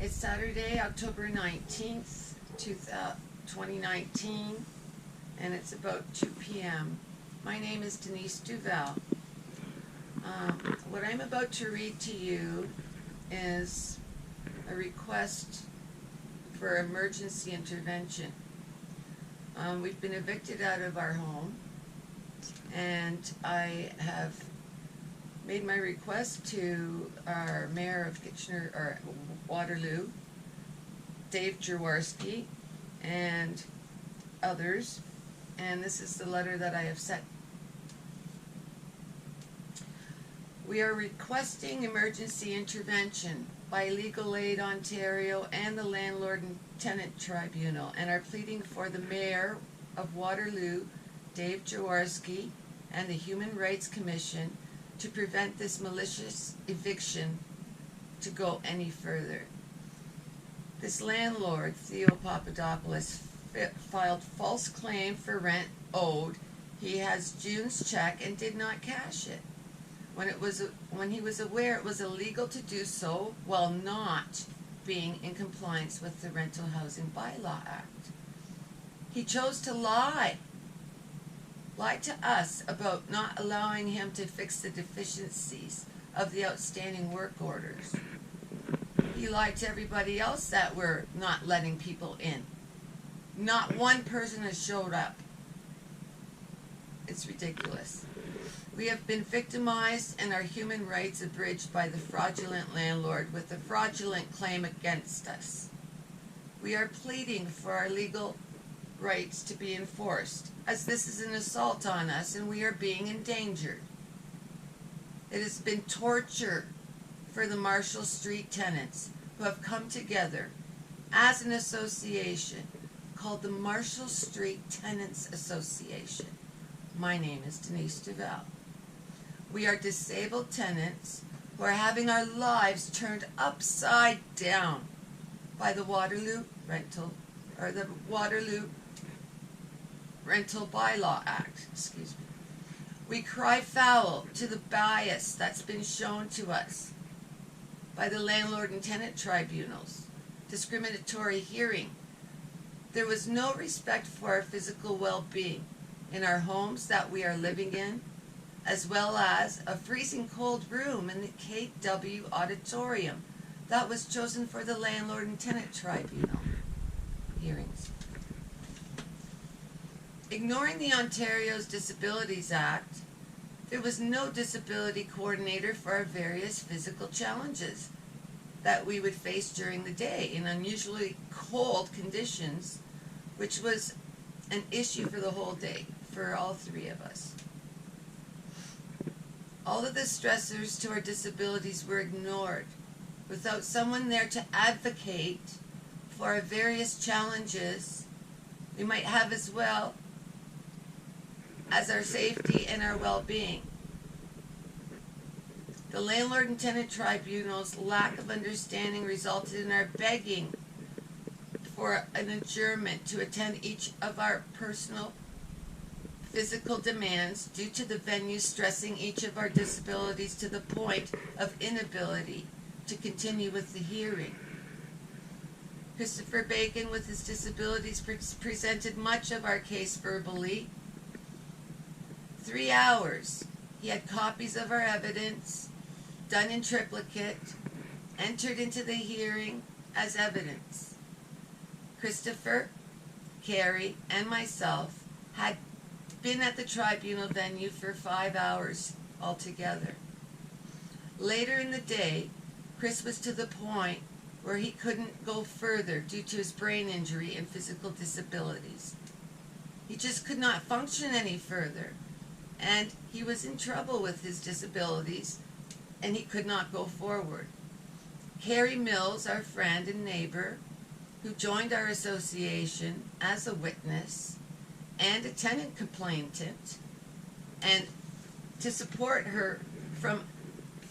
It's Saturday, October 19th, 2019, and it's about 2 p.m. My name is Denise Duval. What I'm about to read to you is a request for emergency intervention. We've been evicted out of our home, and I have made my request to our mayor of Waterloo, Dave Jaworsky, and others, and this is the letter that I have sent. We are requesting emergency intervention by Legal Aid Ontario and the Landlord and Tenant Tribunal, and are pleading for the Mayor of Waterloo, Dave Jaworsky, and the Human Rights Commission to prevent this malicious eviction to go any further. This landlord, Theo Papadopoulos, filed false claim for rent owed. He has June's check and did not cash it when he was aware it was illegal to do so while not being in compliance with the Rental Housing Bylaw Act. He chose to lie to us about not allowing him to fix the deficiencies of the outstanding work orders. He lied to everybody else that we're not letting people in. Not one person has showed up. It's ridiculous. We have been victimized and our human rights abridged by the fraudulent landlord with a fraudulent claim against us. We are pleading for our legal rights to be enforced, as this is an assault on us and we are being endangered. It has been torture for the Marshall Street tenants who have come together as an association called the Marshall Street Tenants Association. My name is Denise Duval. We are disabled tenants who are having our lives turned upside down by the Waterloo Rental Bylaw Act. Excuse me. We cry foul to the bias that's been shown to us by the Landlord and Tenant Tribunals. Discriminatory hearing. There was no respect for our physical well-being in our homes that we are living in, as well as a freezing cold room in the KW auditorium that was chosen for the Landlord and Tenant Tribunal hearings. Ignoring the Ontario's Disabilities Act, there was no disability coordinator for our various physical challenges that we would face during the day in unusually cold conditions, which was an issue for the whole day for all three of us. All of the stressors to our disabilities were ignored without someone there to advocate for our various challenges we might have, as well as our safety and our well-being. The Landlord and Tenant Tribunal's lack of understanding resulted in our begging for an adjournment to attend each of our personal physical demands due to the venue stressing each of our disabilities to the point of inability to continue with the hearing. Christopher Bacon, with his disabilities, presented much of our case verbally. 3 hours. He had copies of our evidence, done in triplicate, entered into the hearing as evidence. Christopher, Carrie, and myself had been at the tribunal venue for 5 hours altogether. Later in the day, Chris was to the point where he couldn't go further due to his brain injury and physical disabilities. He just could not function any further, and he was in trouble with his disabilities, and he could not go forward. Carrie Mills, our friend and neighbor, who joined our association as a witness and a tenant complainant, and to support her from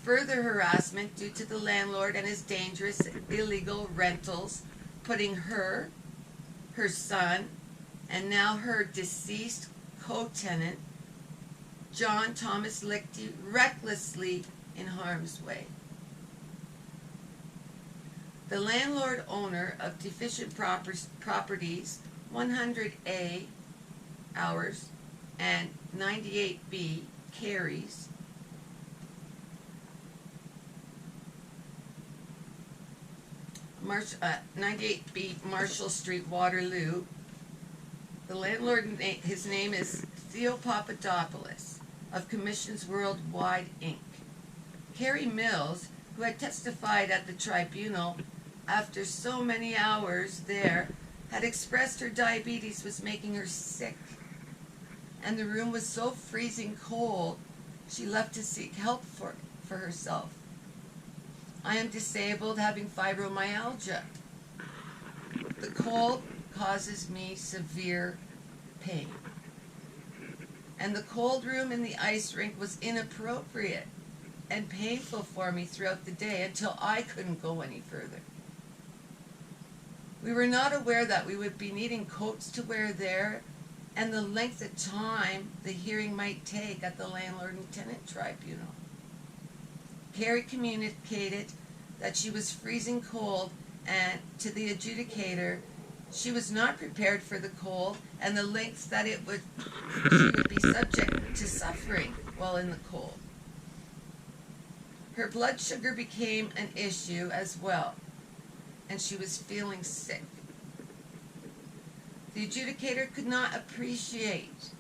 further harassment due to the landlord and his dangerous illegal rentals, putting her son, and now her deceased co-tenant, John Thomas Lichty, recklessly in harm's way. The landlord owner of deficient properties 100A hours and 98B carries 98B Marshall Street, Waterloo. The landlord, his name is Theo Papadopoulos of Commissions Worldwide, Inc. Carrie Mills, who had testified at the tribunal after so many hours there, had expressed her diabetes was making her sick, and the room was so freezing cold she left to seek help for herself. I am disabled, having fibromyalgia. The cold causes me severe pain. And the cold room in the ice rink was inappropriate and painful for me throughout the day until I couldn't go any further. We were not aware that we would be needing coats to wear there and the length of time the hearing might take at the landlord and tenant tribunal. Carrie communicated that she was freezing cold, and to the adjudicator, she was not prepared for the cold and the lengths that she would be subject to suffering while in the cold. Her blood sugar became an issue as well, and she was feeling sick. The adjudicator could not appreciate.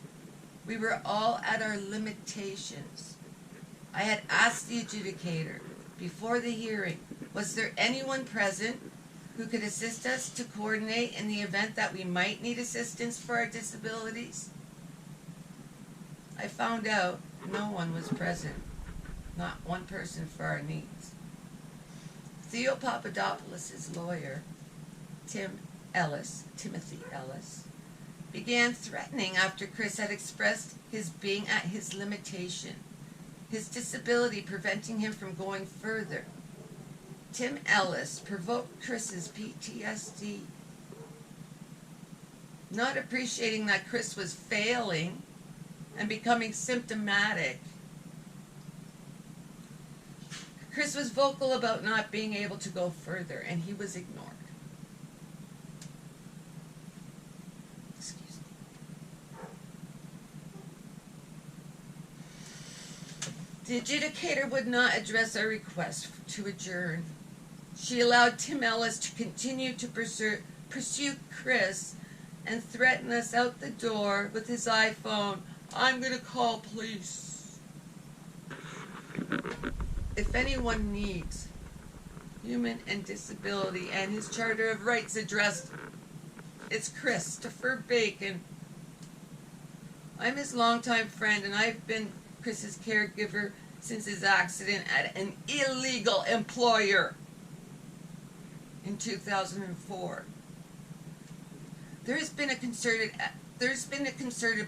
We were all at our limitations. I had asked the adjudicator before the hearing, was there anyone present who could assist us to coordinate in the event that we might need assistance for our disabilities? I found out no one was present, not one person for our needs. Theo Papadopoulos' lawyer, Timothy Ellis, began threatening after Chris had expressed his being at his limitation, his disability preventing him from going further. Tim Ellis provoked Chris's PTSD, not appreciating that Chris was failing and becoming symptomatic. Chris was vocal about not being able to go further, and he was ignored. Excuse me. The adjudicator would not address our request to adjourn. She allowed Tim Ellis to continue to pursue Chris and threaten us out the door with his iPhone. I'm going to call police. If anyone needs human and disability and his Charter of Rights addressed, it's Christopher Bacon. I'm his longtime friend, and I've been Chris's caregiver since his accident at an illegal employer in 2004. There's been a concerted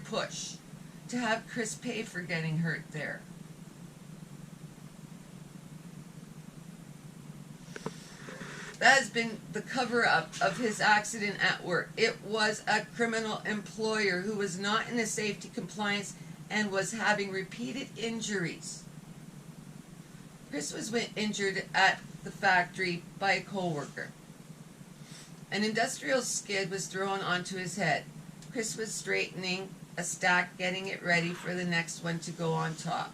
push to have Chris pay for getting hurt there. That has been the cover-up of his accident at work. It was a criminal employer who was not in a safety compliance and was having repeated injuries. Chris was injured at the factory by a co-worker. An industrial skid was thrown onto his head. Chris was straightening a stack, getting it ready for the next one to go on top.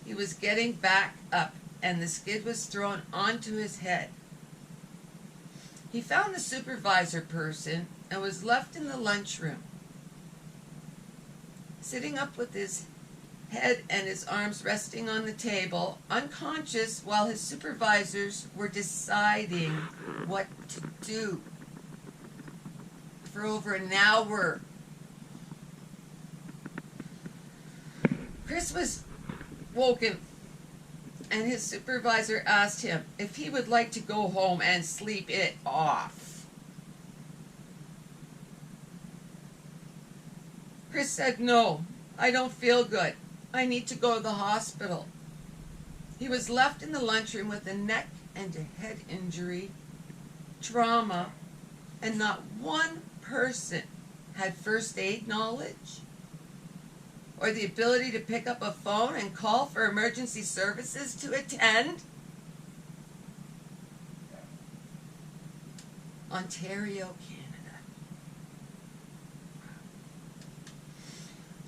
He was getting back up, and the skid was thrown onto his head. He found the supervisor person and was left in the lunchroom, sitting up with his head and his arms resting on the table, unconscious, while his supervisors were deciding what to do for over an hour. Chris was woken, and his supervisor asked him if he would like to go home and sleep it off. Chris said, "No, I don't feel good. I need to go to the hospital." He was left in the lunchroom with a neck and a head injury, trauma, and not one person had first aid knowledge or the ability to pick up a phone and call for emergency services to attend. Ontario, Canada.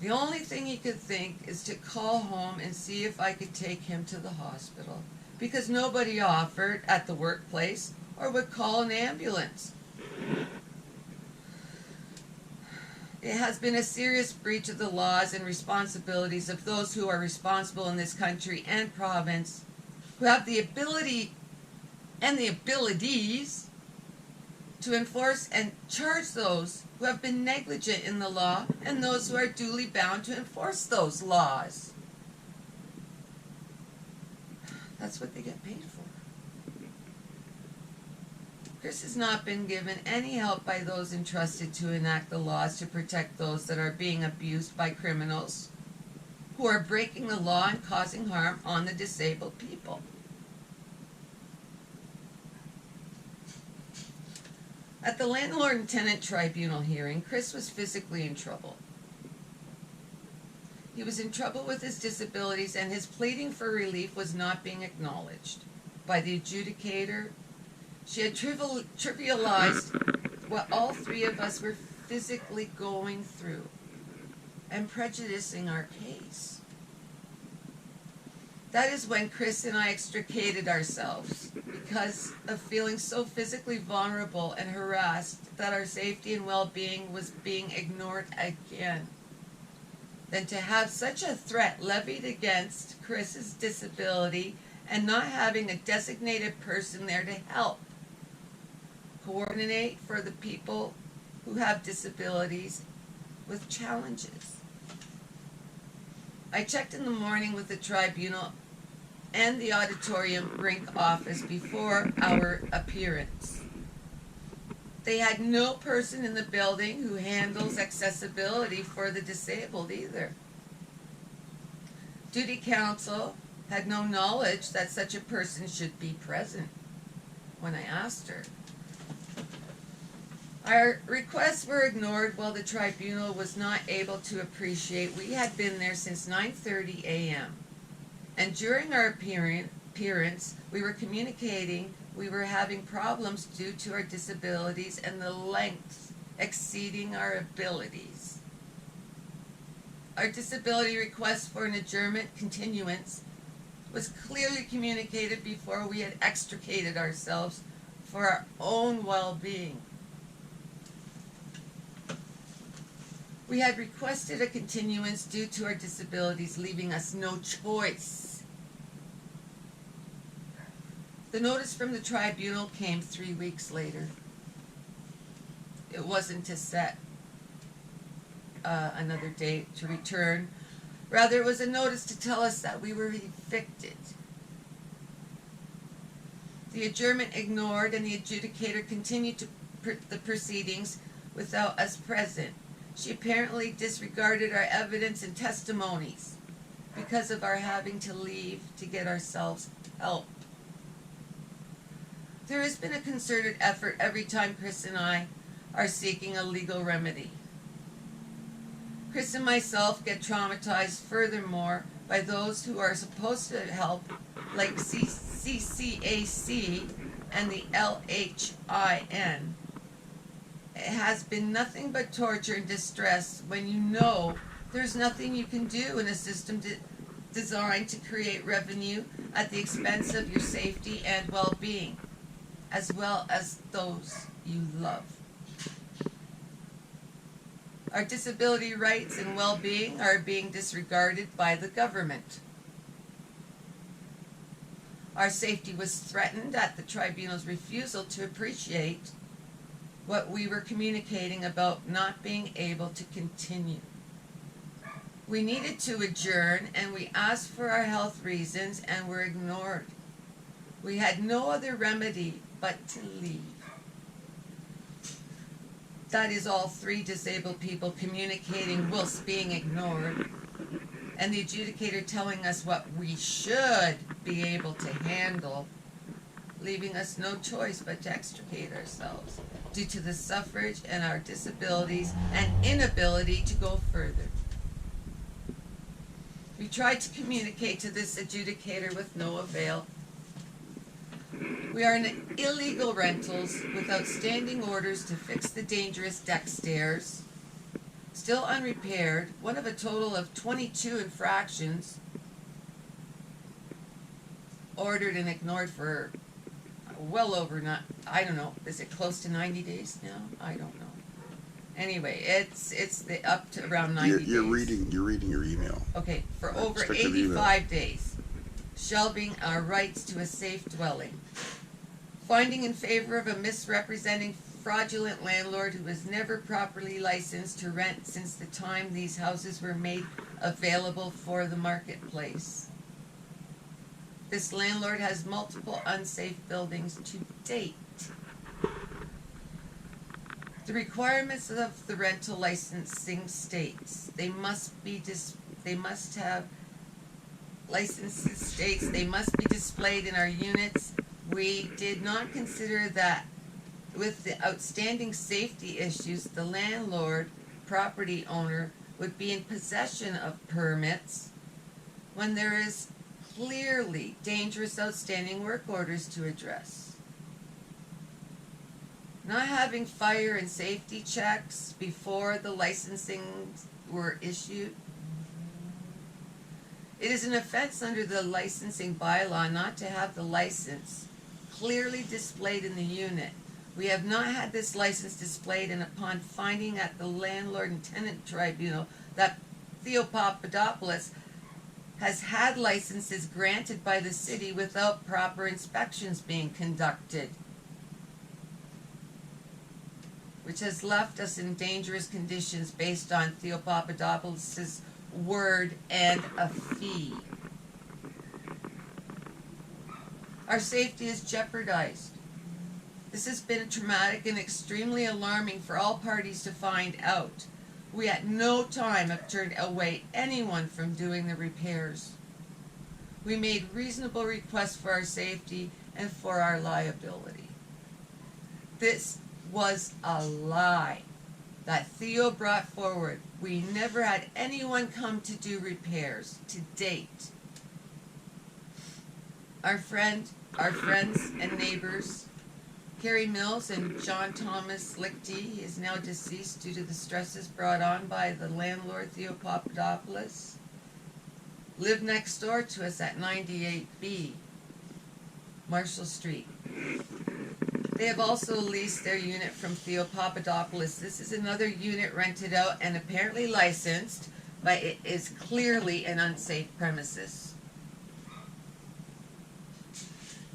The only thing he could think is to call home and see if I could take him to the hospital, because nobody offered at the workplace or would call an ambulance. It has been a serious breach of the laws and responsibilities of those who are responsible in this country and province, who have the ability and the abilities to enforce and charge those who have been negligent in the law and those who are duly bound to enforce those laws. That's what they get paid for. Chris has not been given any help by those entrusted to enact the laws to protect those that are being abused by criminals who are breaking the law and causing harm on the disabled people. At the Landlord and Tenant Tribunal hearing, Chris was physically in trouble. He was in trouble with his disabilities, and his pleading for relief was not being acknowledged by the adjudicator. She had trivialized what all three of us were physically going through and prejudicing our case. That is when Chris and I extricated ourselves because of feeling so physically vulnerable and harassed that our safety and well-being was being ignored again. Then to have such a threat levied against Chris's disability and not having a designated person there to help coordinate for the people who have disabilities with challenges. I checked in the morning with the tribunal and the auditorium rink office before our appearance. They had no person in the building who handles accessibility for the disabled either. Duty counsel had no knowledge that such a person should be present when I asked her. Our requests were ignored while the tribunal was not able to appreciate we had been there since 9:30 a.m. And during our appearance, we were communicating we were having problems due to our disabilities and the length exceeding our abilities. Our disability request for an adjournment continuance was clearly communicated before we had extricated ourselves for our own well-being. We had requested a continuance due to our disabilities, leaving us no choice. The notice from the tribunal came 3 weeks later. It wasn't to set another date to return. Rather, it was a notice to tell us that we were evicted. The adjournment ignored, and the adjudicator continued the proceedings without us present. She apparently disregarded our evidence and testimonies because of our having to leave to get ourselves help. There has been a concerted effort every time Chris and I are seeking a legal remedy. Chris and myself get traumatized furthermore by those who are supposed to help, like CCAC and the LHIN. It has been nothing but torture and distress when you know there's nothing you can do in a system designed to create revenue at the expense of your safety and well-being, as well as those you love. Our disability rights and well-being are being disregarded by the government. Our safety was threatened at the tribunal's refusal to appreciate what we were communicating about not being able to continue. We needed to adjourn, and we asked for our health reasons and were ignored. We had no other remedy but to leave. That is all three disabled people communicating whilst being ignored, and the adjudicator telling us what we should be able to handle, leaving us no choice but to extricate ourselves due to the suffrage and our disabilities and inability to go further. We tried to communicate to this adjudicator with no avail. We are in illegal rentals with outstanding orders to fix the dangerous deck stairs, still unrepaired, one of a total of 22 infractions, ordered and ignored for well over, I don't know, is it close to 90 days now? I don't know. Anyway, it's up to around 90 days. You're reading your email. Okay, for over 85 days. Shelving our rights to a safe dwelling. Finding in favor of a misrepresenting fraudulent landlord who was never properly licensed to rent since the time these houses were made available for the marketplace. This landlord has multiple unsafe buildings to date. The requirements of the rental licensing states they must have licenses states they must be displayed in our units. We did not consider that with the outstanding safety issues, the landlord, property owner, would be in possession of permits when there is clearly dangerous outstanding work orders to address. Not having fire and safety checks before the licensing were issued. It is an offense under the licensing bylaw not to have the license clearly displayed in the unit. We have not had this license displayed, and upon finding at the Landlord and Tenant Tribunal that Theo Papadopoulos has had licenses granted by the city without proper inspections being conducted, which has left us in dangerous conditions based on Theo Papadopoulos' word and a fee. Our safety is jeopardized. This has been traumatic and extremely alarming for all parties to find out. We at no time have turned away anyone from doing the repairs. We made reasonable requests for our safety and for our liability. This was a lie that Theo brought forward. We never had anyone come to do repairs to date. Our friends and neighbors, Carrie Mills and John Thomas Lichty, is now deceased due to the stresses brought on by the landlord Theo Papadopoulos, live next door to us at 98B Marshall Street. They have also leased their unit from Theo Papadopoulos. This is another unit rented out and apparently licensed, but it is clearly an unsafe premises.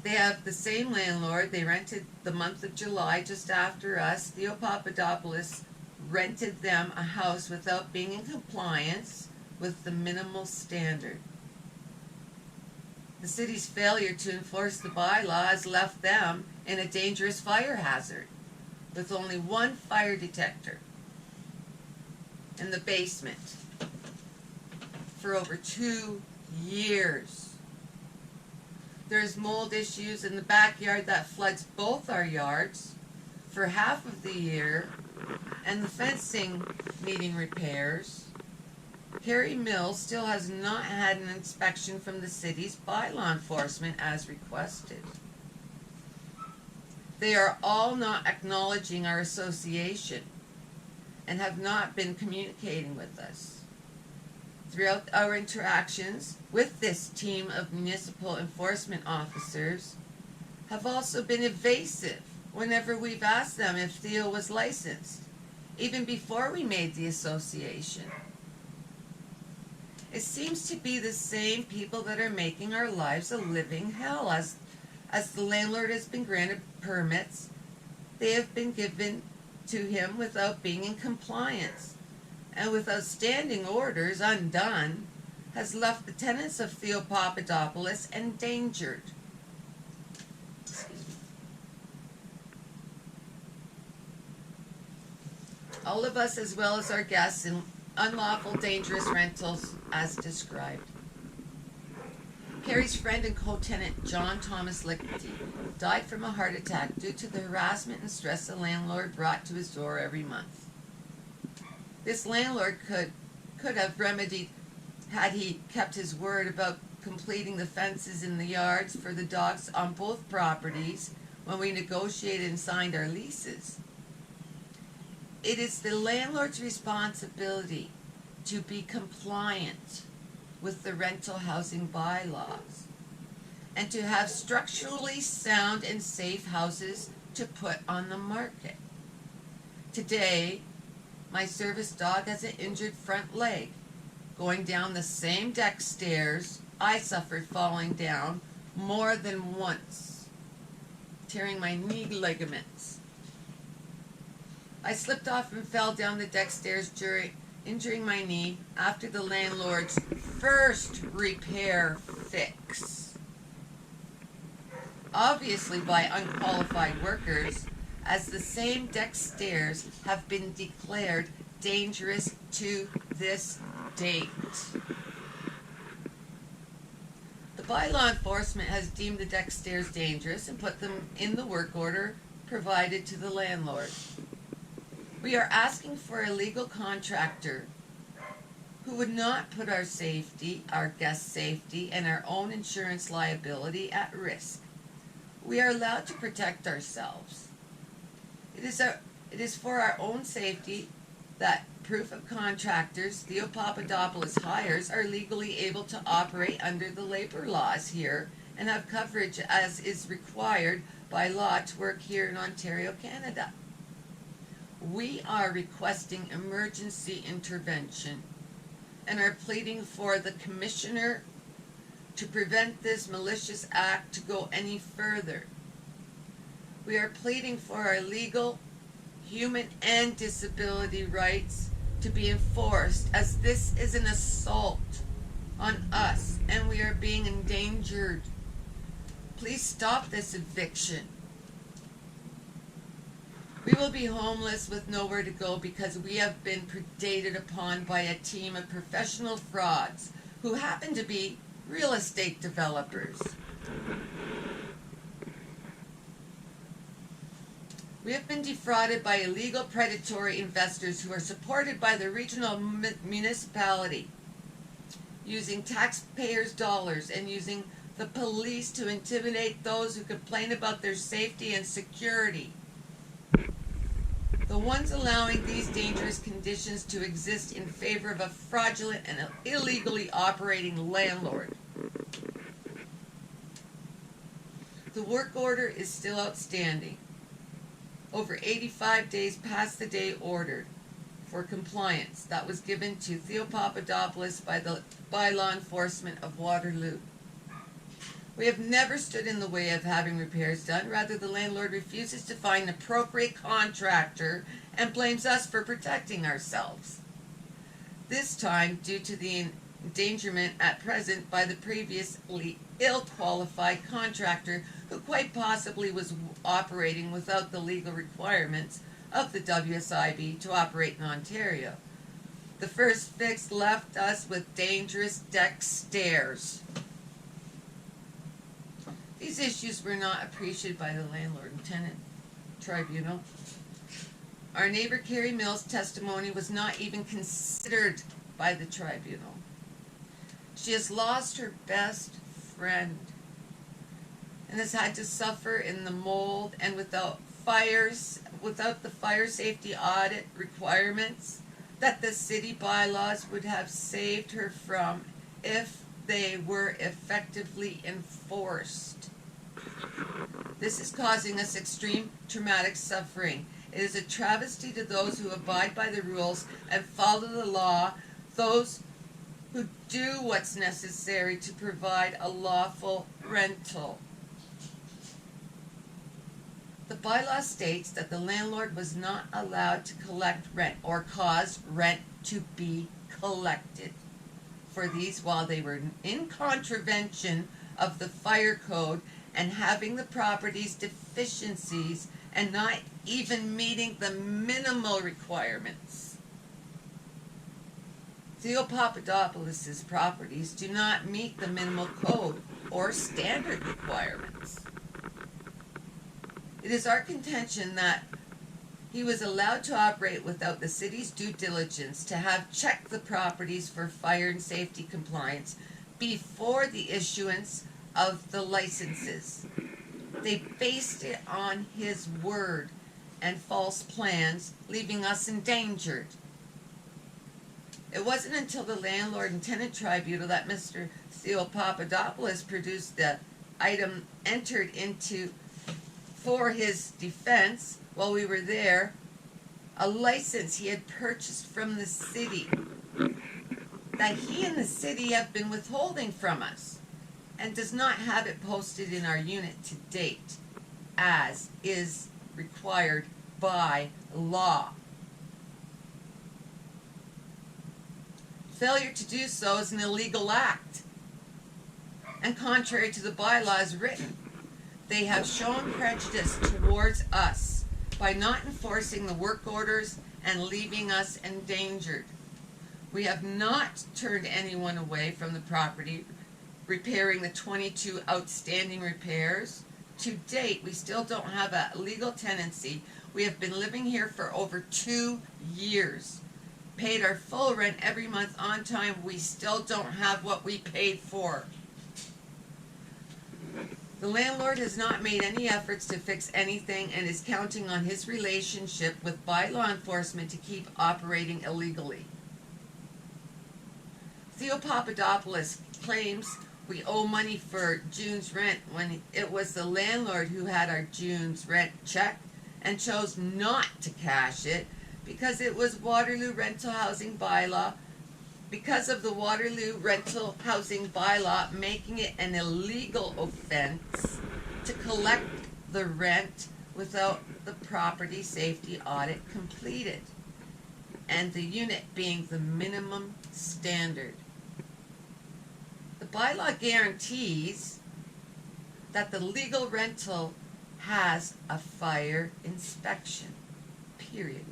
They have the same landlord. They rented the month of July just after us. Theo Papadopoulos rented them a house without being in compliance with the minimal standard. The city's failure to enforce the bylaw has left them in a dangerous fire hazard with only one fire detector in the basement for over 2 years. There's mold issues in the backyard that floods both our yards for half of the year, and the fencing needing repairs. Carrie Mills still has not had an inspection from the city's bylaw enforcement as requested. They are all not acknowledging our association and have not been communicating with us. Throughout our interactions with this team of municipal enforcement officers have also been evasive whenever we've asked them if Theo was licensed, even before we made the association. It seems to be the same people that are making our lives a living hell. As the landlord has been granted permits, they have been given to him without being in compliance, and with outstanding orders undone, has left the tenants of Theo Papadopoulos endangered. All of us, as well as our guests, in unlawful dangerous rentals as described. Carrie's friend and co-tenant John Thomas Lichty died from a heart attack due to the harassment and stress the landlord brought to his door every month. This landlord could have remedied had he kept his word about completing the fences in the yards for the dogs on both properties when we negotiated and signed our leases. It is the landlord's responsibility to be compliant with the rental housing bylaws and to have structurally sound and safe houses to put on the market. Today, my service dog has an injured front leg. Going down the same deck stairs, I suffered falling down more than once, tearing my knee ligaments. I slipped off and fell down the deck stairs, injuring my knee after the landlord's first repair fix. Obviously by unqualified workers, as the same deck stairs have been declared dangerous to this date. The bylaw enforcement has deemed the deck stairs dangerous and put them in the work order provided to the landlord. We are asking for a legal contractor who would not put our safety, our guest safety, and our own insurance liability at risk. We are allowed to protect ourselves. It is for our own safety that proof of contractors Theo Papadopoulos hires are legally able to operate under the labor laws here and have coverage as is required by law to work here in Ontario, Canada. We are requesting emergency intervention and are pleading for the Commissioner to prevent this malicious act to go any further. We are pleading for our legal, human, and disability rights to be enforced, as this is an assault on us and we are being endangered. Please stop this eviction. We will be homeless with nowhere to go because we have been predated upon by a team of professional frauds who happen to be real estate developers. We have been defrauded by illegal predatory investors who are supported by the regional municipality, using taxpayers' dollars and using the police to intimidate those who complain about their safety and security. The ones allowing these dangerous conditions to exist in favor of a fraudulent and illegally operating landlord. The work order is still outstanding, over 85 days past the day ordered for compliance that was given to Theo Papadopoulos by law enforcement of Waterloo. We have never stood in the way of having repairs done. Rather, the landlord refuses to find an appropriate contractor and blames us for protecting ourselves. This time, due to the endangerment at present by the previously ill-qualified contractor who quite possibly was operating without the legal requirements of the WSIB to operate in Ontario. The first fix left us with dangerous deck stairs. These issues were not appreciated by the landlord and tenant tribunal. Our neighbor Carrie Mills' testimony was not even considered by the tribunal. She has lost her best friend and has had to suffer in the mold and without the fire safety audit requirements that the city bylaws would have saved her from if they were effectively enforced. This is causing us extreme traumatic suffering. It is a travesty to those who abide by the rules and follow the law, those who do what's necessary to provide a lawful rental. The bylaw states that the landlord was not allowed to collect rent or cause rent to be collected for these while they were in contravention of the fire code and having the property's deficiencies and not even meeting the minimal requirements. Theo Papadopoulos' properties do not meet the minimal code or standard requirements. It is our contention that he was allowed to operate without the city's due diligence to have checked the properties for fire and safety compliance before the issuance of the licenses. They based it on his word and false plans, leaving us endangered. It wasn't until the Landlord and Tenant Tribunal that Mr. Theo Papadopoulos produced the item entered into for his defense while we were there, a license he had purchased from the city that he and the city have been withholding from us, and does not have it posted in our unit to date, as is required by law. Failure to do so is an illegal act, and contrary to the bylaws written. They have shown prejudice towards us by not enforcing the work orders and leaving us endangered. We have not turned anyone away from the property, repairing the 22 outstanding repairs. To date, we still don't have a legal tenancy. We have been living here for over 2 years. Paid our full rent every month on time. We still don't have what we paid for. The landlord has not made any efforts to fix anything and is counting on his relationship with bylaw enforcement to keep operating illegally. Theo Papadopoulos claims we owe money for June's rent when it was the landlord who had our June's rent check and chose not to cash it because it was Waterloo Rental Housing Bylaw, because of the Waterloo Rental Housing Bylaw making it an illegal offense to collect the rent without the property safety audit completed, and the unit being the minimum standard. The bylaw guarantees that the legal rental has a fire inspection, period.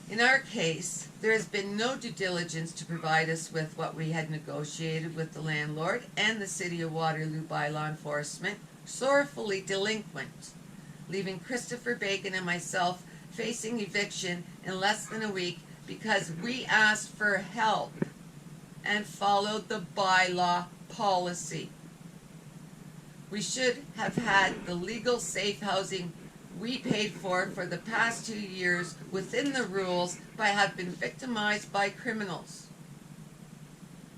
In our case, there has been no due diligence to provide us with what we had negotiated with the landlord and the City of Waterloo by law enforcement, sorrowfully delinquent, leaving Christopher Bacon and myself facing eviction in less than a week because we asked for help and followed the bylaw policy. We should have had the legal safe housing we paid for the past 2 years within the rules, but have been victimized by criminals.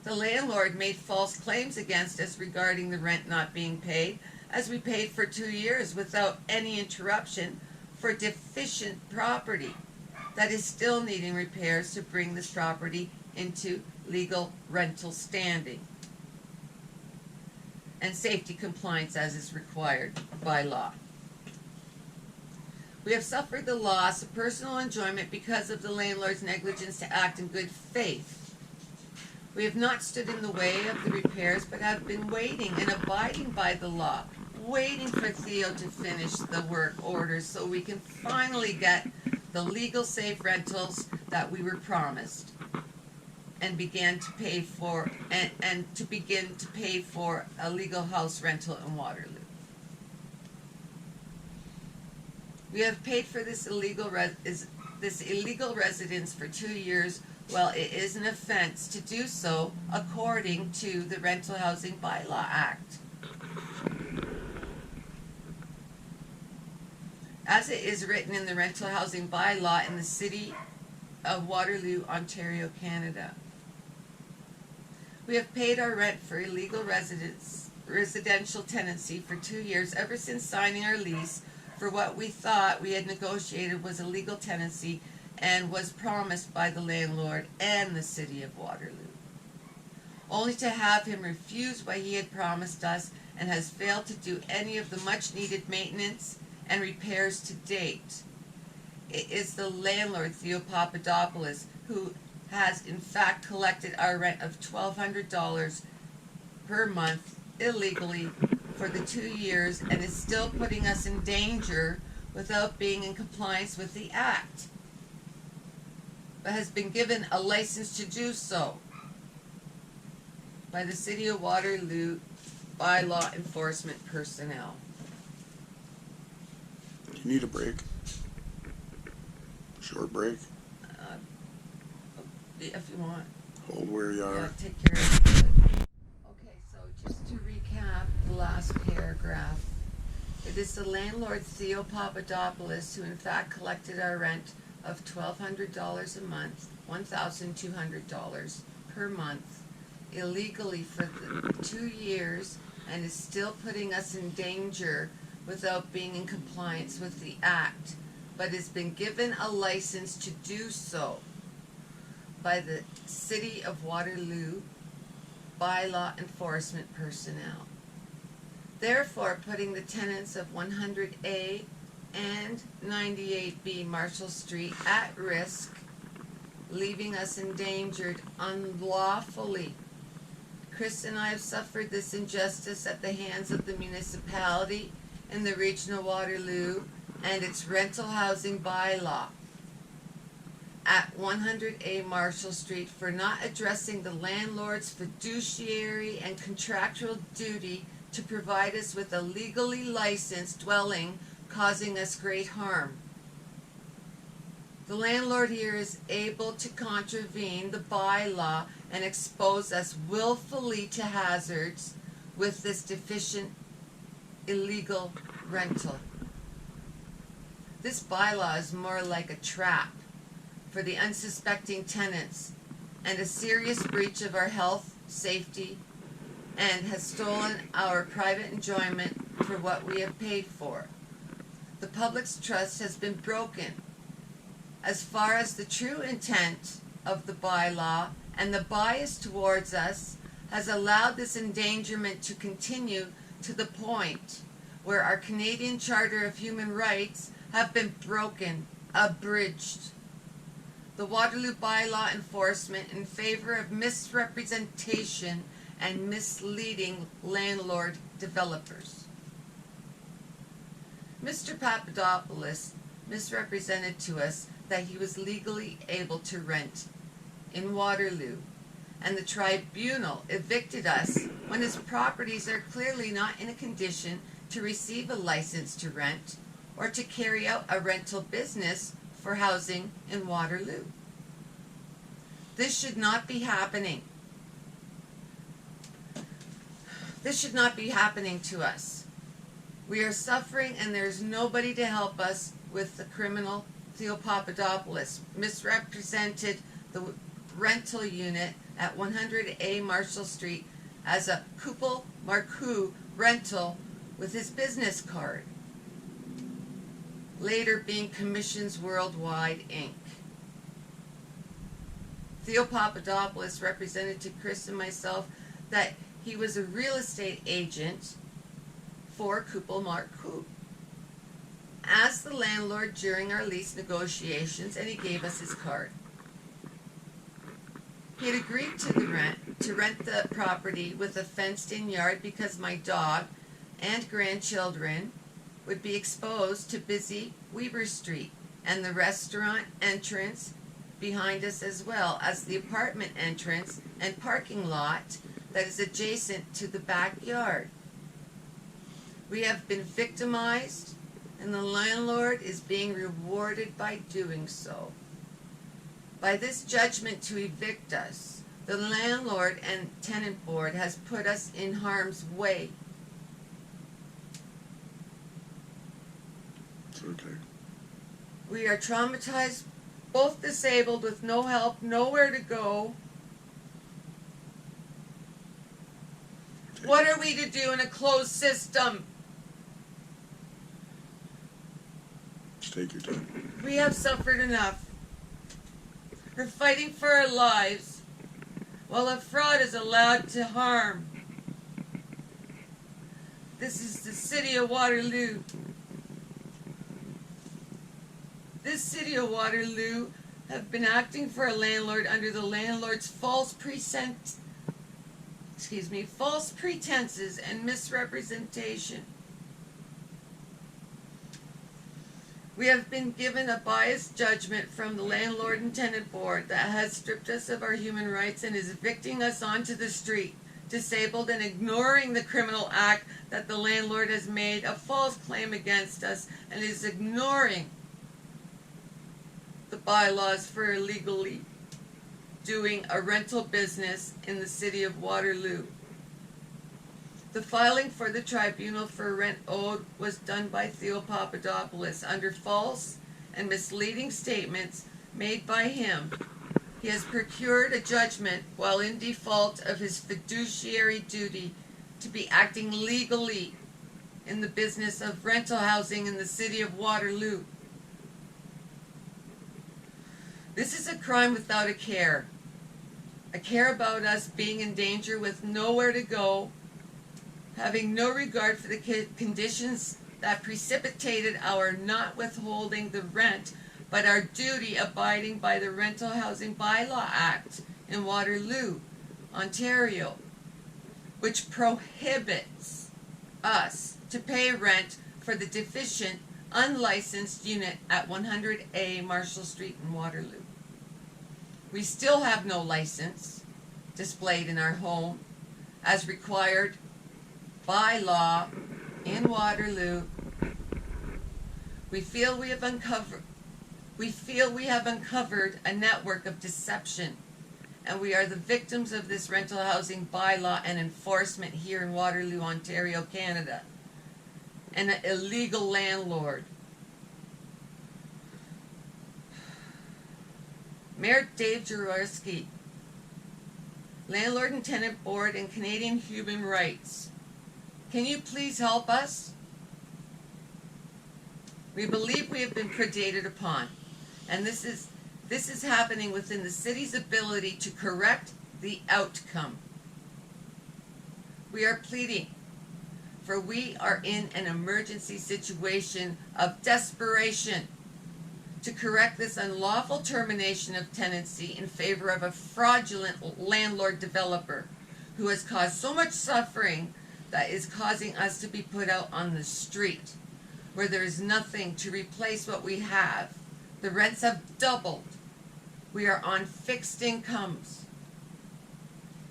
The landlord made false claims against us regarding the rent not being paid, as we paid for 2 years without any interruption for deficient property that is still needing repairs to bring this property into legal rental standing and safety compliance as is required by law. We have suffered the loss of personal enjoyment because of the landlord's negligence to act in good faith. We have not stood in the way of the repairs, but have been waiting and abiding by the law, waiting for Theo to finish the work orders so we can finally get the legal safe rentals that we were promised and began to pay for and to begin to pay for a legal house rental in Waterloo. We have paid for this illegal residence for 2 years. Well, it is an offense to do so according to the Rental Housing Bylaw Act. As it is written in the Rental Housing Bylaw in the City of Waterloo, Ontario, Canada. We have paid our rent for illegal residential tenancy for 2 years ever since signing our lease for what we thought we had negotiated was a legal tenancy and was promised by the landlord and the City of Waterloo, only to have him refuse what he had promised us and has failed to do any of the much needed maintenance and repairs to date. It is the landlord, Theo Papadopoulos, who has in fact collected our rent of $1,200 per month illegally for the 2 years and is still putting us in danger without being in compliance with the act, but has been given a license to do so by the City of Waterloo by law enforcement personnel. Do you need a break? Short break? If you want. Hold where you Yeah, are. take care of it. Okay, so just to recap the last paragraph. It is the landlord Theo Papadopoulos who in fact collected our rent of $1,200 a month, $1,200 per month, illegally for the 2 years, and is still putting us in danger without being in compliance with the Act, but has been given a license to do so by the City of Waterloo bylaw enforcement personnel. Therefore, putting the tenants of 100A and 98B Marshall Street at risk, leaving us endangered unlawfully. Chris and I have suffered this injustice at the hands of the municipality in the region of Waterloo and its rental housing bylaw at 100A Marshall Street for not addressing the landlord's fiduciary and contractual duty to provide us with a legally licensed dwelling, causing us great harm. The landlord here is able to contravene the bylaw and expose us willfully to hazards with this deficient illegal rental. This bylaw is more like a trap for the unsuspecting tenants and a serious breach of our health, safety, and has stolen our private enjoyment for what we have paid for. The public's trust has been broken as far as the true intent of the bylaw, and the bias towards us has allowed this endangerment to continue to the point where our Canadian Charter of Human Rights have been broken, abridged. The Waterloo bylaw enforcement in favor of misrepresentation and misleading landlord developers. Mr. Papadopoulos misrepresented to us that he was legally able to rent in Waterloo, and the tribunal evicted us when his properties are clearly not in a condition to receive a license to rent or to carry out a rental business for housing in Waterloo. This should not be happening. This should not be happening to us. We are suffering and there's nobody to help us with the criminal Theo Papadopoulos misrepresented the rental unit at 100A Marshall Street as a couple Marcoux rental with his business card, later being Commissions Worldwide, Inc. Theo Papadopoulos represented to Chris and myself that he was a real estate agent for Couple Marcoux as the landlord during our lease negotiations, and he gave us his card. He had agreed to rent the property with a fenced-in yard because my dog and grandchildren would be exposed to busy Weber Street and the restaurant entrance behind us, as well as the apartment entrance and parking lot that is adjacent to the backyard. We have been victimized, and the landlord is being rewarded by doing so. By this judgment to evict us, the landlord and tenant board has put us in harm's way. It's okay. We are traumatized, both disabled with no help, nowhere to go. What are we to do in a closed system? Just take your time. We have suffered enough. We're fighting for our lives, while a fraud is allowed to harm. This is the City of Waterloo. This City of Waterloo have been acting for a landlord under the landlord's false pretenses and misrepresentation. We have been given a biased judgment from the landlord and tenant board that has stripped us of our human rights and is evicting us onto the street, disabled and ignoring the criminal act that the landlord has made a false claim against us, and is ignoring the bylaws for illegally doing a rental business in the City of Waterloo. The filing for the tribunal for rent owed was done by Theo Papadopoulos under false and misleading statements made by him. He has procured a judgment while in default of his fiduciary duty to be acting legally in the business of rental housing in the City of Waterloo. This is a crime without a care about us being in danger with nowhere to go, having no regard for the conditions that precipitated our not withholding the rent, but our duty abiding by the Rental Housing Bylaw Act in Waterloo, Ontario, which prohibits us to pay rent for the deficient, unlicensed unit at 100A Marshall Street in Waterloo. We still have no license displayed in our home as required by law in Waterloo. We feel we have uncovered a network of deception, and we are the victims of this rental housing bylaw and enforcement here in Waterloo, Ontario, Canada, and an illegal landlord. Mayor Dave Jaworsky, Landlord and Tenant Board and Canadian Human Rights, can you please help us? We believe we have been predated upon, and this is happening within the city's ability to correct the outcome. We are pleading, for we are in an emergency situation of desperation to correct this unlawful termination of tenancy in favor of a fraudulent landlord developer who has caused so much suffering that is causing us to be put out on the street where there is nothing to replace what we have. The rents have doubled. We are on fixed incomes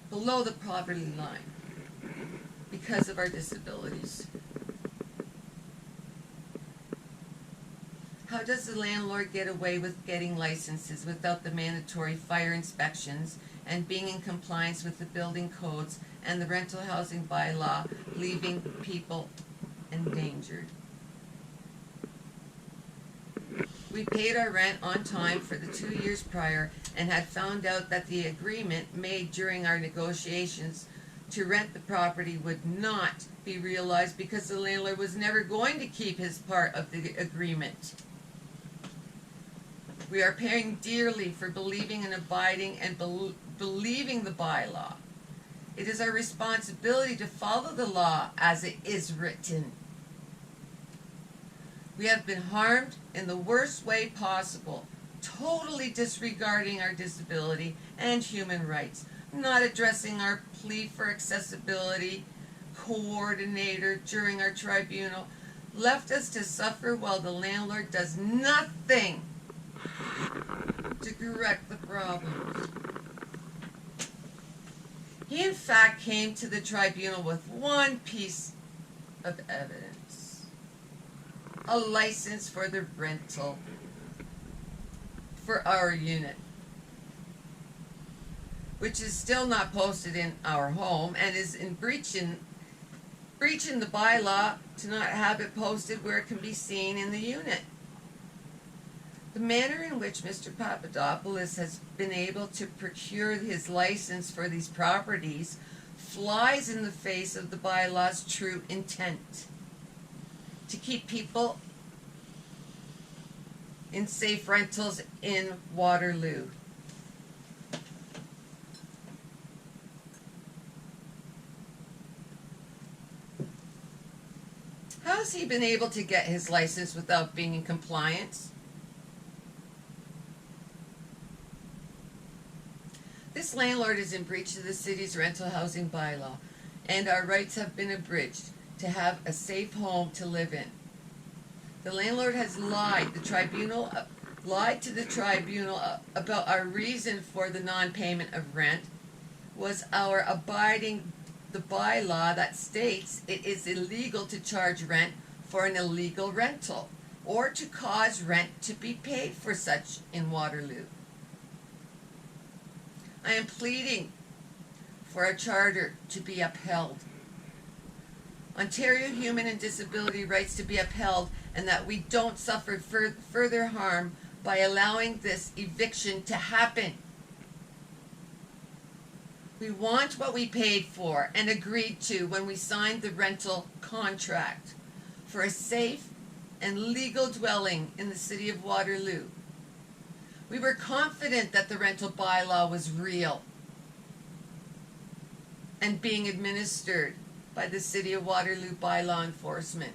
below the poverty line because of our disabilities. How does the landlord get away with getting licenses without the mandatory fire inspections and being in compliance with the building codes and the rental housing bylaw, leaving people endangered? We paid our rent on time for the 2 years prior and had found out that the agreement made during our negotiations to rent the property would not be realized because the landlord was never going to keep his part of the agreement. We are paying dearly for believing and abiding and believing the bylaw. It is our responsibility to follow the law as it is written. We have been harmed in the worst way possible, totally disregarding our disability and human rights, not addressing our plea for accessibility coordinator during our tribunal, left us to suffer while the landlord does nothing to correct the problems. He in fact came to the tribunal with one piece of evidence: a license for the rental for our unit, which is still not posted in our home and is in breaching the bylaw to not have it posted where it can be seen in the unit. The manner in which Mr. Papadopoulos has been able to procure his license for these properties flies in the face of the bylaw's true intent: to keep people in safe rentals in Waterloo. How has he been able to get his license without being in compliance? This landlord is in breach of the city's rental housing bylaw, and our rights have been abridged to have a safe home to live in. The landlord has lied to the tribunal about our reason for the non-payment of rent was our abiding the bylaw that states it is illegal to charge rent for an illegal rental or to cause rent to be paid for such in Waterloo. I am pleading for our charter to be upheld. Ontario human and disability rights to be upheld, and that we don't suffer further harm by allowing this eviction to happen. We want what we paid for and agreed to when we signed the rental contract for a safe and legal dwelling in the City of Waterloo. We were confident that the rental bylaw was real and being administered by the City of Waterloo by law enforcement,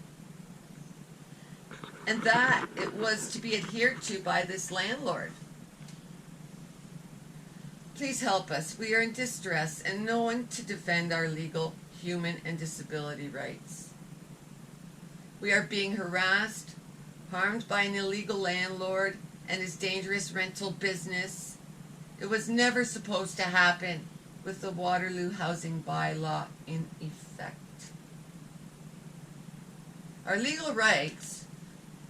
and that it was to be adhered to by this landlord. Please help us. We are in distress and no one to defend our legal, human, and disability rights. We are being harassed, harmed by an illegal landlord and his dangerous rental business. It was never supposed to happen with the Waterloo housing bylaw in effect. Our legal rights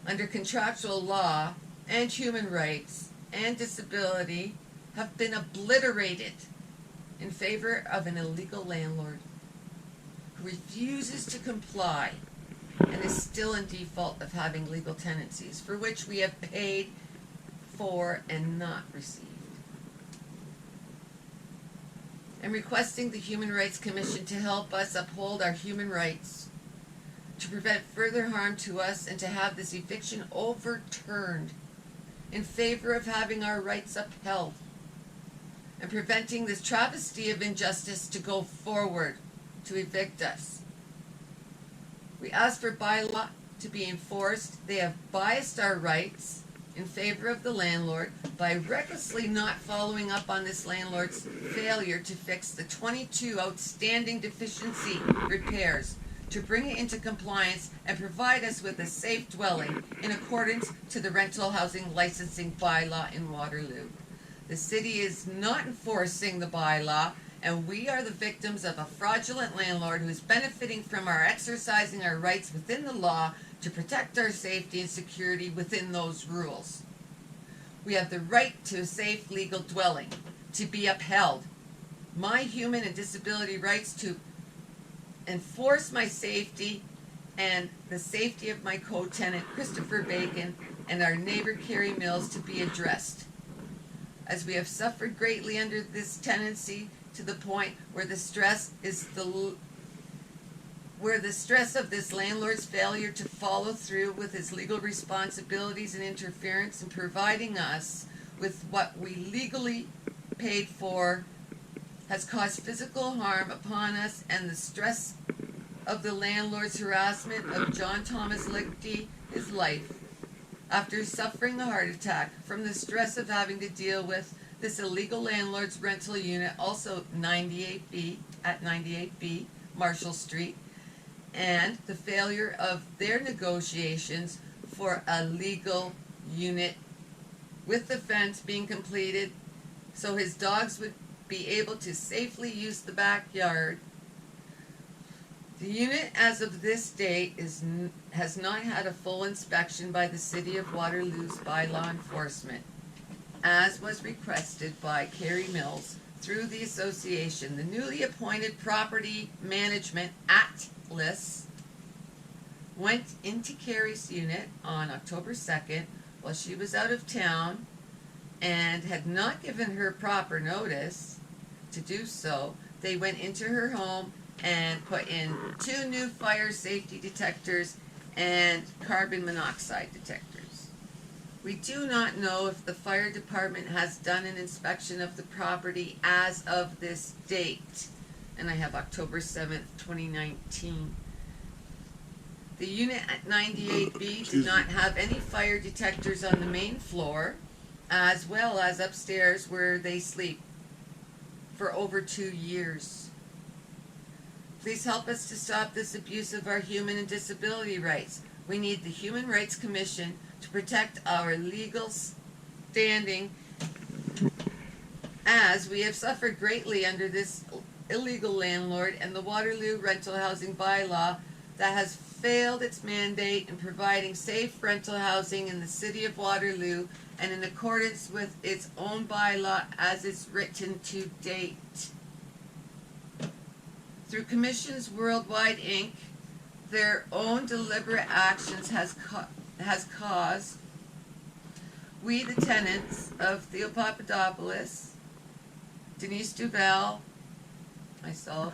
under contractual law and human rights and disability have been obliterated in favor of an illegal landlord who refuses to comply and is still in default of having legal tenancies for which we have paid for and not received. I'm requesting the Human Rights Commission to help us uphold our human rights, to prevent further harm to us, and to have this eviction overturned in favor of having our rights upheld and preventing this travesty of injustice to go forward to evict us. We ask for bylaw to be enforced. They have biased our rights in favor of the landlord by recklessly not following up on this landlord's failure to fix the 22 outstanding deficiency repairs, to bring it into compliance and provide us with a safe dwelling in accordance to the rental housing licensing bylaw in Waterloo. The city is not enforcing the bylaw, and we are the victims of a fraudulent landlord who is benefiting from our exercising our rights within the law to protect our safety and security within those rules. We have the right to a safe legal dwelling to be upheld. My human and disability rights to enforce my safety and the safety of my co-tenant Christopher Bacon and our neighbor Carrie Mills to be addressed, as we have suffered greatly under this tenancy to the point where the stress of this landlord's failure to follow through with his legal responsibilities and interference in providing us with what we legally paid for has caused physical harm upon us, and the stress of the landlord's harassment of John Thomas Lichty, his life, after suffering a heart attack from the stress of having to deal with this illegal landlord's rental unit, also 98B at 98B Marshall Street, and the failure of their negotiations for a legal unit with the fence being completed so his dogs would be able to safely use the backyard. The unit as of this date has not had a full inspection by the City of Waterloo's by law enforcement, as was requested by Carrie Mills through the association. The newly appointed property management Atlas went into Carrie's unit on October 2nd while she was out of town and had not given her proper notice to do so. They went into her home and put in 2 new fire safety detectors and carbon monoxide detectors. We do not know if the fire department has done an inspection of the property as of this date, and I have October 7th, 2019. The unit at 98B did not have any fire detectors on the main floor, as well as upstairs where they sleep for over 2 years. Please help us to stop this abuse of our human and disability rights. We need the Human Rights Commission to protect our legal standing, as we have suffered greatly under this illegal landlord and the Waterloo rental housing bylaw that has failed its mandate in providing safe rental housing in the City of Waterloo and in accordance with its own bylaw as it's written to date. Through Commissions Worldwide Inc., their own deliberate actions has caused we, the tenants of Theo Papadopoulos, Denise Duval, myself,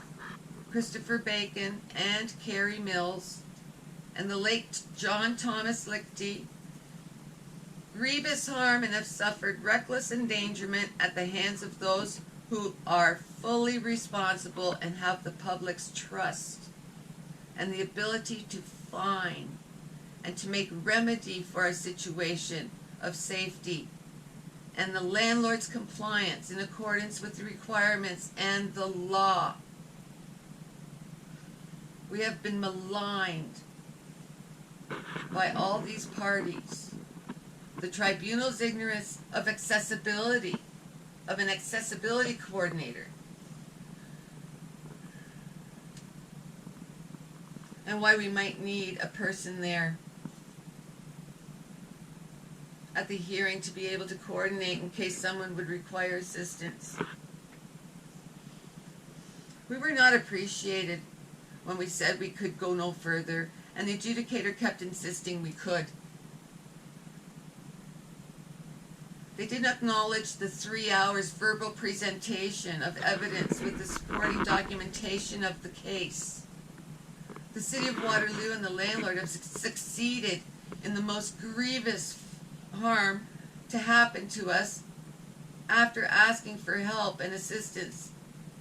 Christopher Bacon, and Carrie Mills, and the late John Thomas Lichty, grievous harm and have suffered reckless endangerment at the hands of those who are fully responsible and have the public's trust and the ability to find and to make remedy for a situation of safety and the landlord's compliance in accordance with the requirements and the law. We have been maligned by all these parties. The tribunal's ignorance of accessibility, of an accessibility coordinator, and why we might need a person there at the hearing to be able to coordinate in case someone would require assistance. We were not appreciated when we said we could go no further, and the adjudicator kept insisting we could. They didn't acknowledge the 3 hours verbal presentation of evidence with the supporting documentation of the case. The City of Waterloo and the landlord have succeeded in the most grievous harm to happen to us after asking for help and assistance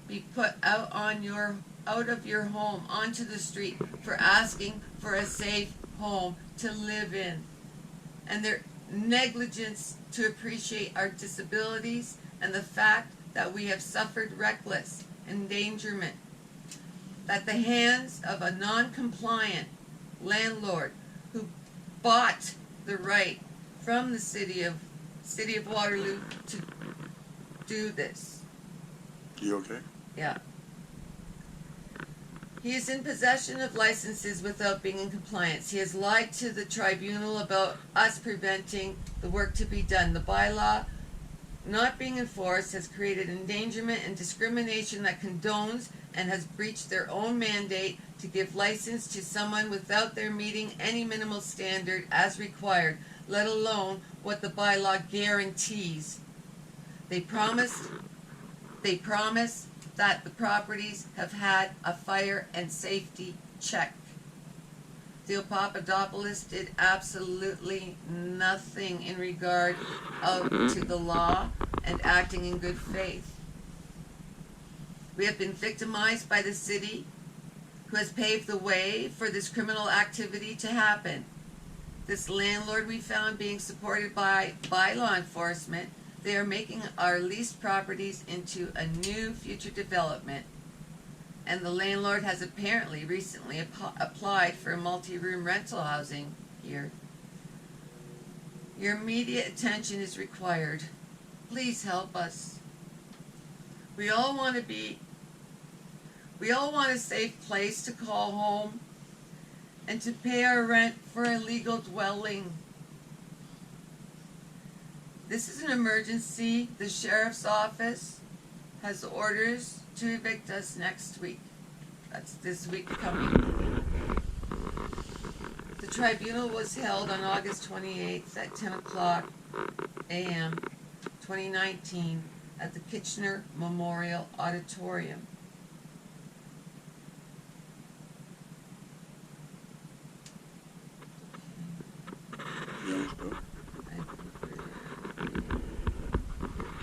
be put out of your home onto the street for asking for a safe home to live in, and their negligence to appreciate our disabilities and the fact that we have suffered reckless endangerment at the hands of a non-compliant landlord who bought the right from the City of Waterloo to do this. You okay? Yeah. He is in possession of licenses without being in compliance. He has lied to the tribunal about us preventing the work to be done. The bylaw not being enforced has created endangerment and discrimination that condones and has breached their own mandate to give license to someone without their meeting any minimal standard as required, let alone what the bylaw guarantees. They promise that the properties have had a fire and safety check. Theo Papadopoulos did absolutely nothing in regard to the law and acting in good faith. We have been victimized by the city, who has paved the way for this criminal activity to happen. This landlord we found being supported by law enforcement. They are making our leased properties into a new future development, and the landlord has apparently recently applied for multi-room rental housing here. Your immediate attention is required. Please help us. We all want a safe place to call home and to pay our rent for a legal dwelling. This is an emergency. The sheriff's office has orders to evict us next week. That's this week coming. The tribunal was held on August 28th at 10 o'clock a.m. 2019 at the Kitchener Memorial Auditorium.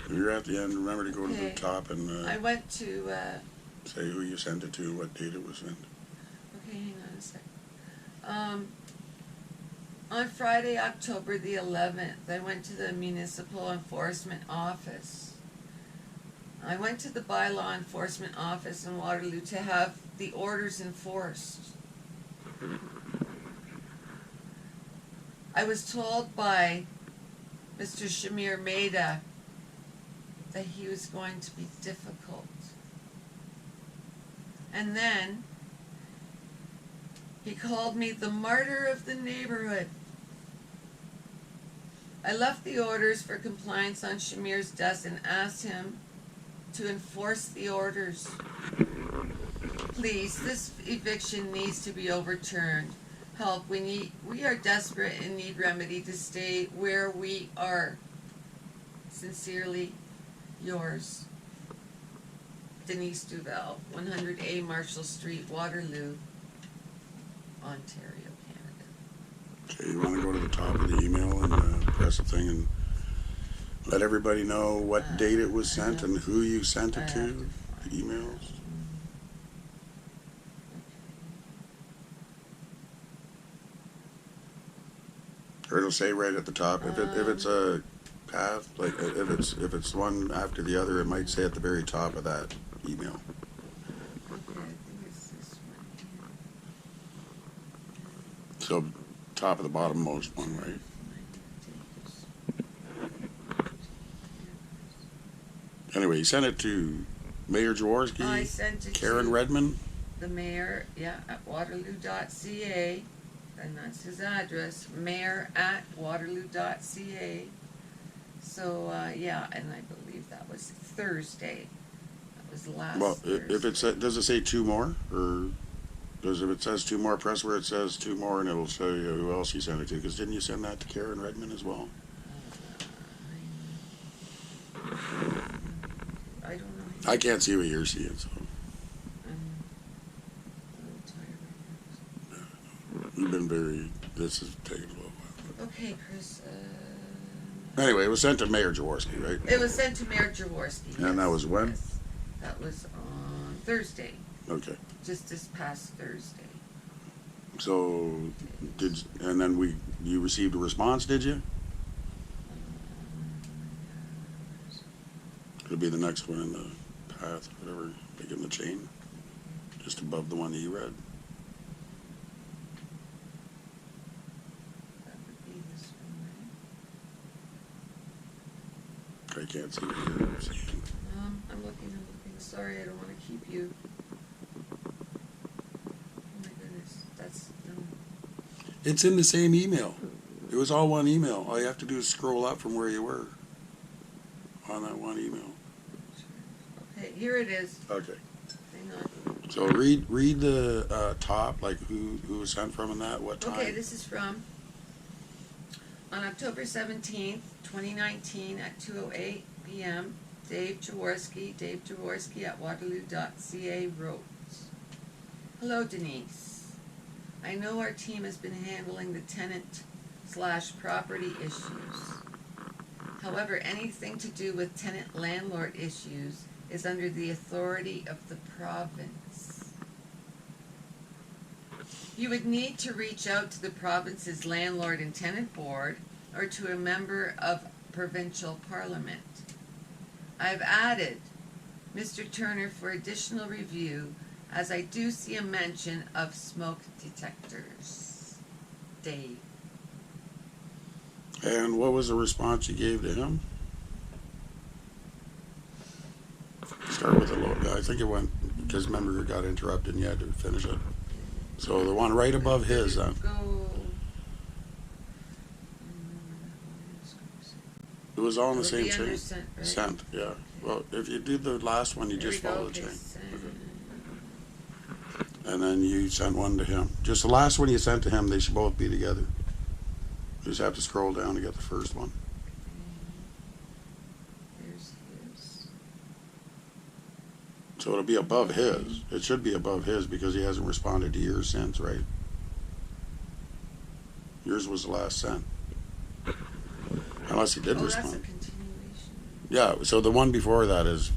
You're at the end. Remember to go to the top and I went to say who you sent it to, what date it was sent. okay, hang on a sec. On Friday, October the 11th, I went to the Municipal Enforcement Office. I went to the bylaw enforcement office in Waterloo to have the orders enforced. I was told by Mr. Shamir Maida that he was going to be difficult. And then He called me the martyr of the neighborhood. I left the orders for compliance on Shamir's desk and asked him to enforce the orders. Please, this eviction needs to be overturned. Help, we are desperate and need remedy to stay where we are. Sincerely, yours, Denise Duval, 100A Marshall Street, Waterloo, Ontario, Canada. Okay, you want to go to the top of the email and press the thing and let everybody know what date it was sent and who you sent it to, the emails. Or it'll say right at the top. If it's a path, like if it's one after the other, it might say at the very top of that email. Okay, I think it's this one here. So top of the bottommost one, right? Anyway, you sent it to Mayor Jaworsky, I sent it Karen to Redmond. the mayor, at waterloo.ca, and that's his address, mayor@waterloo.ca. So, and I believe that was Thursday. That was last Well, Thursday. if it does it say two more, or if it says two more, press where it says two more, and it'll show you who else you sent it to. Because didn't you send that to Karen Redmond as well? I don't know. I can't see what you're seeing, so I'm a little tired right you've been very. This is taking a little while. now. Okay, Chris. Anyway, it was sent to Mayor Jaworsky, right? It was sent to Mayor Jaworsky. And that was when? Yes. That was on Thursday, Okay. just this past Thursday. So and then you received a response, did you? It'll be the next one in the path, whatever, like in the chain, just above the one that you read. That would be this one, right? I can't see what you're seeing. I'm looking. Sorry, I don't want to keep you. Oh my goodness, that's It's in the same email. It was all one email. All you have to do is scroll up from where you were on that one email. okay. Here it is. Okay. Hang on. So read the top, like who was sent from and that, what time. Okay, this is from on October 17th, 2019 at 2:08 p.m. Dave Jaworsky at waterloo.ca wrote, "Hello, Denise. I know our team has been handling the tenant/property issues. However, anything to do with tenant-landlord issues is under the authority of the province. You would need to reach out to the province's landlord and tenant board or to a member of provincial parliament. I've added Mr. Turner for additional review as I do see a mention of smoke detectors. Dave." And what was the response you gave to him? Start with the low. I think it went, because remember it got interrupted and you had to finish it. So the one right above his, Go. it was all in the It'll same be under chain. sent, right? Sent, yeah. Well, if you do the last one, you There just we go, follow the okay, chain. send. And then you sent one to him. Just the last one you sent to him, they should both be together. You just have to scroll down to get the first one. There's his. So it'll be above his. It should be above his because he hasn't responded to yours since, right? Yours was the last sent. Unless he did Oh, that's a respond. continuation. Yeah, so the one before that is,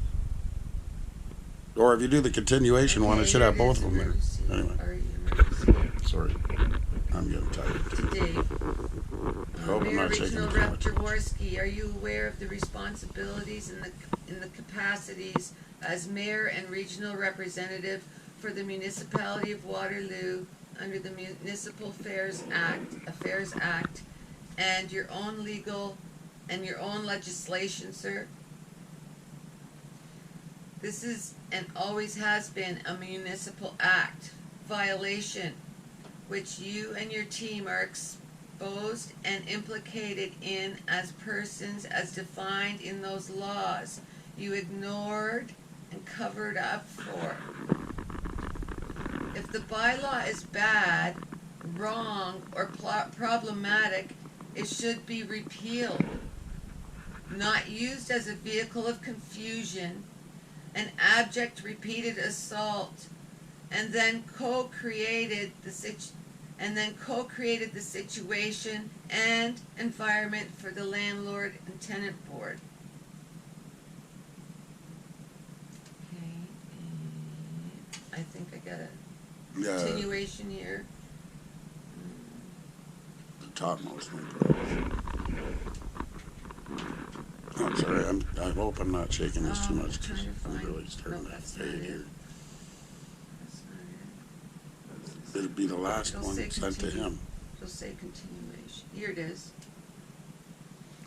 or if you do the continuation one, it Okay, should here have both is, of them there. emergency. Anyway, Are you emergency? sorry. I'm getting tired. Today. hope I'm Mayor not shaking Regional too Rep much. Jaworsky, are you aware of the responsibilities in the capacities as mayor and regional representative for the municipality of Waterloo under the Municipal Affairs Act, and your own legal and your own legislation, sir? This is and always has been a municipal act violation. which you and your team are exposed and implicated in as persons as defined in those laws you ignored and covered up for. If the bylaw is bad, wrong, or problematic, it should be repealed, not used as a vehicle of confusion, an abject repeated assault, and then co-created the situation and environment for the landlord and tenant board. Okay, and I think I got a continuation here. The topmost one, probably. Oh, I'm sorry. I hope I'm not shaking this too much because I'm really starting to fade here. That's not it. It'll be the last It'll one say sent to continue. him. It'll say continuation. Here it is.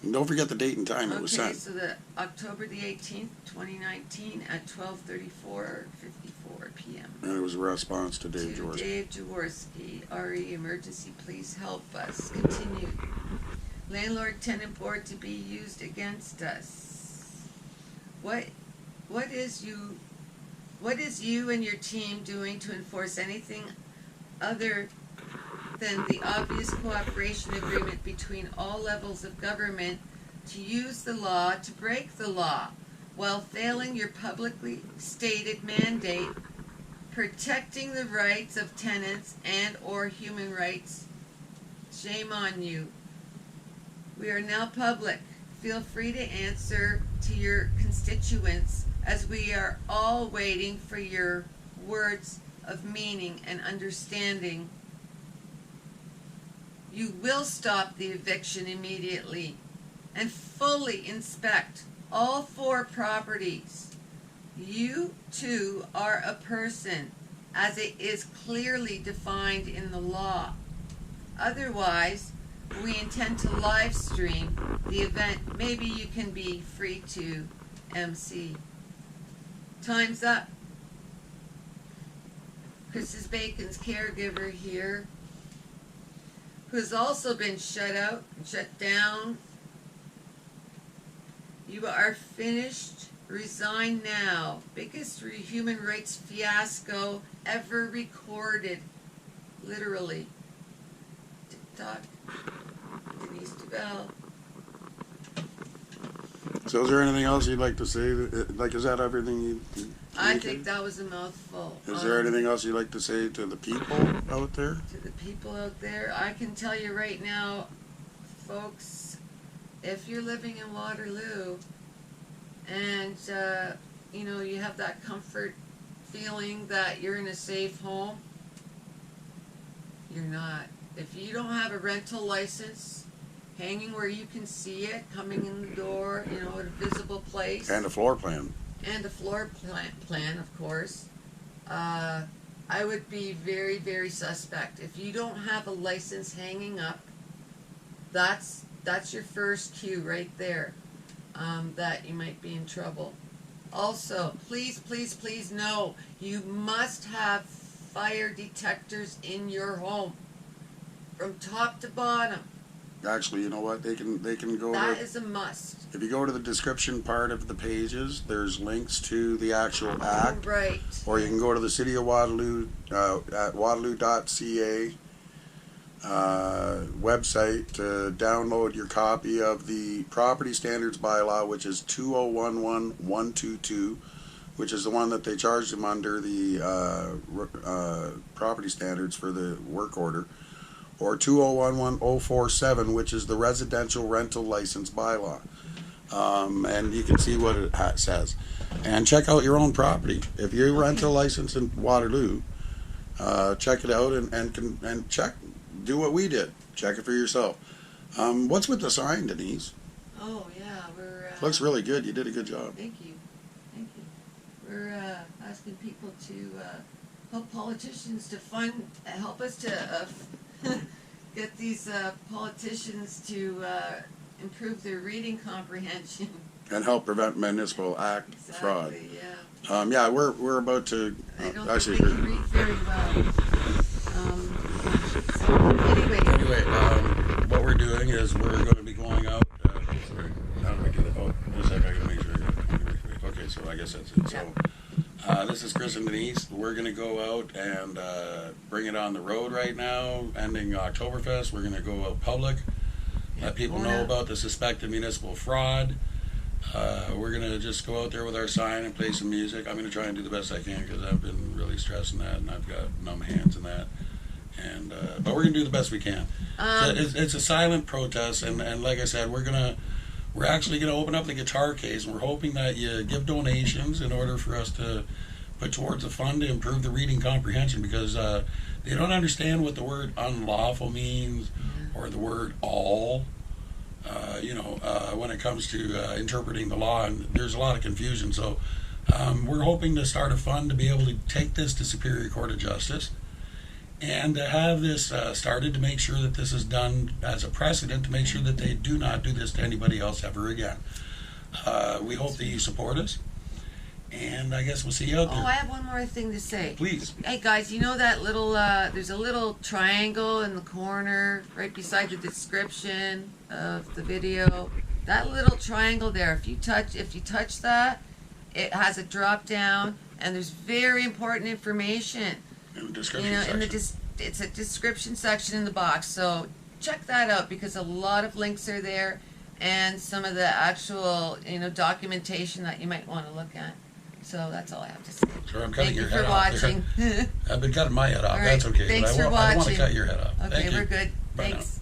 And don't forget the date and time it was Okay, sent. so the October the 18th, 2019 at 12:34:54 p.m. And it was a response to Dave To Jaworsky. Dave Jaworsky, RE emergency, please help us. Continue. Landlord tenant board to be used against us. What is you and your team doing to enforce anything other than the obvious cooperation agreement between all levels of government to use the law to break the law while failing your publicly stated mandate protecting the rights of tenants and or human rights? Shame on you. We are now public. Feel free to answer to your constituents as we are all waiting for your words of meaning and understanding. You will stop the eviction immediately and fully inspect all 4 properties. You too are a person as it is clearly defined in the law. Otherwise, we intend to live stream the event. Maybe you can be free to MC. Time's up. Mrs. Bacon's caregiver here, who's also been shut out and shut down. You are finished. Resign now. Biggest human rights fiasco ever recorded. Literally. TikTok. Denise DeBell. So is there anything else you'd like to say? Like, is that everything you I think that was a mouthful. Is there anything else you'd like to say to the people out there? To the people out there, I can tell you right now, folks, if you're living in Waterloo and, you know, you have that comfort feeling that you're in a safe home, you're not. If you don't have a rental license hanging where you can see it, coming in the door, you know, at a visible place. And a floor plan. And a floor plan, of course. I would be very, very suspect. If you don't have a license hanging up, that's your first cue right there, that you might be in trouble. Also, please, please, please know, you must have fire detectors in your home, from top to bottom. Actually, you know what? They can go. That is a must. If you go to the description part of the pages, there's links to the actual act. Right. Or you can go to the City of Waterloo at waterloo.ca website to download your copy of the Property Standards Bylaw, which is 2011122, which is the one that they charged him under the property standards for the work order, or 2011047, which is the Residential Rental License Bylaw. And you can see what it says. And check out your own property. If you rent a license in Waterloo, check it out and check. Do what we did. Check it for yourself. What's with the sign, Denise? Oh yeah, we're. Looks really good. You did a good job. Thank you, thank you. We're asking people to help politicians to help us to get these politicians to improve their reading comprehension. And help prevent municipal act fraud. Yeah. Yeah, we're about to. I don't actually, think they can read very well. Anyway, what we're doing is we're going to be going out. Sorry, how do we do that? Oh, just a second, I gotta make sure. Okay, so I guess that's it. So, this is Chris and Denise. We're going to go out and bring it on the road right now, ending Oktoberfest. We're going to go out public, let people know about the suspected municipal fraud. We're going to just go out there with our sign and play some music. I'm going to try and do the best I can because I've been really stressing that, and I've got numb hands in that. And but we're going to do the best we can. So it's a silent protest, and like I said, we're actually going to open up the guitar case, and we're hoping that you give donations in order for us to put towards a fund to improve the reading comprehension, because they don't understand what the word unlawful means or the word all. When it comes to interpreting the law, and there's a lot of confusion. So we're hoping to start a fund to be able to take this to Superior Court of Justice and to have this started to make sure that this is done as a precedent, to make sure that they do not do this to anybody else ever again. We hope that you support us, and I guess we'll see you out there. Oh, I have one more thing to say. Please. Hey guys, you know that little, there's a little triangle in the corner right beside the description of the video. That little triangle there, if you touch that, it has a drop down, and there's very important information. In the description section. It's a description section in the box, so check that out, because a lot of links are there, and some of the actual, documentation that you might want to look at. So that's all I have to say. Sure, I'm cutting your Thank head you off. for watching. I've been cutting my head off. All right, That's okay. thanks But for I want to watching. cut your head off. Okay, Thank you. we're good. Bye now. Thanks.